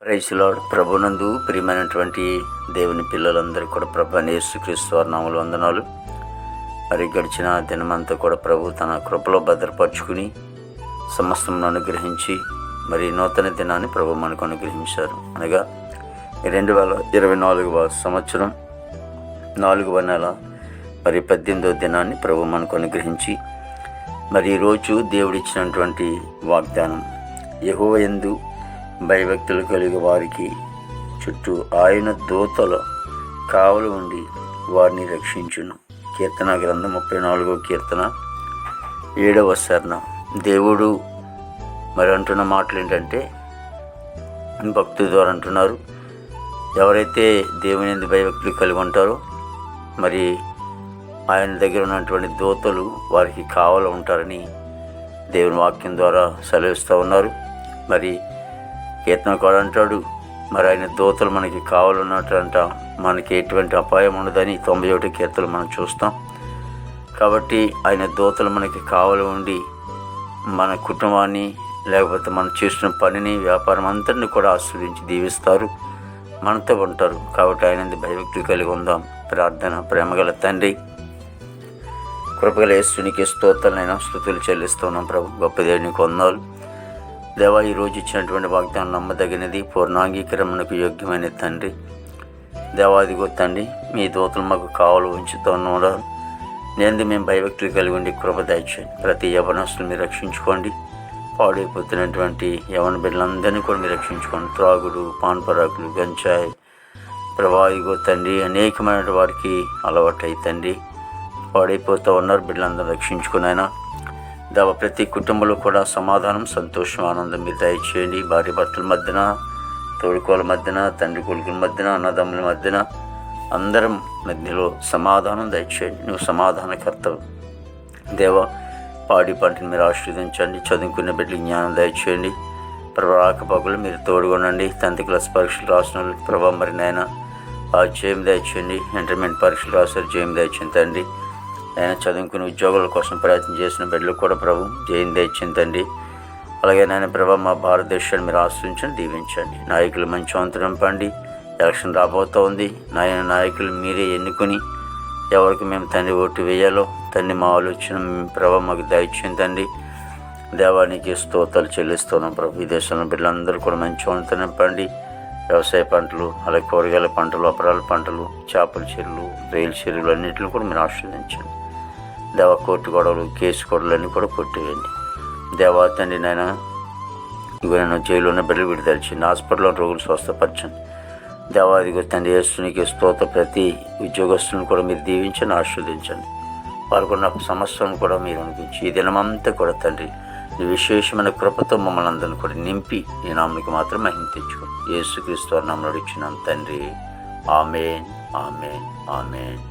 Praise lord. ప్రభునందు ప్రియమైనటువంటి దేవుని పిల్లలందరూ కూడా ప్రభు యేసుక్రీస్తు వారి నామములో వందనాలు. మరి గడిచిన దినమంతా కూడా ప్రభు తన కృపలో భద్రపరుచుకుని సమస్తమును అనుగ్రహించి మరి నూతన దినాన్ని ప్రభు మనకు అనుగ్రహించారు. అనగా 2024వ సంవత్సరం 4వ నెల మరి 18వ దినాన్ని ప్రభు మనకు అనుగ్రహించి మరి ఈరోజు దేవుడిచ్చినటువంటి వాగ్దానం, యెహోవా యందు భయభక్తులు కలిగే వారికి చుట్టూ ఆయన దూతల కావలు ఉండి వారిని రక్షించును. కీర్తన గ్రంథం 34వ కీర్తన 7వ శరణం. దేవుడు మరి అంటున్న మాటలు ఏంటంటే, భక్తుల ద్వారా అంటున్నారు, ఎవరైతే దేవుని యందు భయభక్తులు కలిగి ఉంటారో మరి ఆయన దగ్గర ఉన్నటువంటి దూతలు వారికి కావలు ఉంటారని దేవుని వాక్యం ద్వారా సెలవిస్తూ ఉన్నారు. మరి కీర్తనకారుడు అంటాడు, మరి ఆయన దూతలు మనకి కావాలన్నట్టు మనకి ఎటువంటి అపాయం ఉండదని 91 కీర్తనలు మనం చూస్తాం. కాబట్టి ఆయన దూతలు మనకి కావాలి ఉండి మన కుటుంబాన్ని లేకపోతే మనం చేస్తున్న పనిని వ్యాపారం అంతటిని కూడా ఆస్వాదించి దీవిస్తారు, మనతో ఉంటారు. కాబట్టి ఆయన భయభక్తులు కలిగి ఉందాం. ప్రార్థన. ప్రేమగల తండ్రి, కృపగల యేసునికి స్తోత్రాలైనా స్తుతులు చెల్లిస్తున్నాం. ప్రభు గొప్ప దేవునికి వందనాలు. దేవా, ఈరోజు ఇచ్చినటువంటి వాగ్దానం నమ్మదగినది, పూర్ణాంగీకరణకు యోగ్యమైన తండ్రి. దేవాదిగో తండ్రి, మీ దూతలు మాకు కావలు ఉంచుతున్నారు. నేను మేము భయభక్తులు కలిగి ఉండి కృప దయచేయండి. ప్రతి యవనస్తులు మీరు రక్షించుకోండి. పాడైపోతున్నటువంటి యవన బిడ్డలందరినీ కూడా మీరు రక్షించుకోండి. త్రాగుడు, పాన్పరాకులు, గంజాయి ప్రభావిగో తండ్రి అనేకమైన వారికి అలవాటు అయి తండ్రి పాడైపోతూ ఉన్నారు. బిడ్డలందరూ రక్షించుకునైనా దేవ, ప్రతి కుటుంబంలో కూడా సమాధానం, సంతోషం, ఆనందం మీరు దయచేయండి. భార్య భర్తల మధ్యన, తోడుకోల మధ్యన, తండ్రి కొడుకుల మధ్యన, అన్నదమ్ముల మధ్యన అందరం మధ్యలో సమాధానం దయచేయండి. నువ్వు సమాధానకర్తవు దేవ. పాడి పంటను మీరు ఆశీర్వదించండి. చదువుకునే బిడ్డలు జ్ఞానం దయచేయండి. ప్రభా, రాకపోకలు మీరు తోడుగొనండి. 10th క్లాస్ పరీక్షలు రాసిన వాళ్ళు ప్రభా మరి నాయన జయం దయచేయండి. ఇంటర్మీడియట్ పరీక్షలు రాశారు, జయం దయచేయండి తండ్రి. ఆయన చదువుకుని ఉద్యోగాల కోసం ప్రయత్నం చేసిన బిడ్డలు కూడా ప్రభు జయం దయచేయండి. అలాగే నాయన ప్రభా, మా భారతదేశాన్ని మీరు ఆశ్రయించండి, దీవించండి. నాయకులు మంచి వంతు నింపండి. ఎలక్షన్ రాబోతూ ఉంది. నాయకులు మీరే ఎన్నుకొని ఎవరికి మేము తండ్రి ఓటు వేయాలో తండ్రి మా ఆలోచన ప్రభా మాకు దయచేయండి తండ్రి. దేవానికి స్తోత్రాలు చెల్లిస్తున్నాం ప్రభు. ఈ దేశంలో బిడ్డలందరూ కూడా మంచి వంతు నింపండి. వ్యవసాయ పంటలు, అలాగే కూరగాయల పంటలు, అపరాల పంటలు, చేపల చెరువులు, రైలు చెరువులు అన్నింటిని కూడా మీరు ఆశ్రయించండి. దేవ, కోర్టు గొడవలు, కేసు గొడవలు అన్నీ కూడా కొట్టివేయండి. దేవా తండ్రి నాయన, ఇగో నేను జైలు ఉన్న బిడ్డలు విడుదల చేయండి. హాస్పిటల్లో రోగులు స్వస్థపరచండి. దేవా ఇదిగో తండ్రి యేసునికి స్తోత్ర. ప్రతి ఉద్యోగస్తులను కూడా మీరు దీవించండి, ఆశీర్వదించండి. వారికున్న సమస్యలను కూడా మీరు అనిపించి ఈ దినమంతా కూడా తండ్రి ఈ విశేషమైన కృపతో మమ్మల్ని అందరిని కూడా నింపి ఈ నామనికి మాత్రం మహిమ తెచ్చుకోండి. యేసుక్రీస్తు నామములో అడుగుచున్నాం తండ్రి. ఆమేన్, ఆమేన్, ఆమేన్.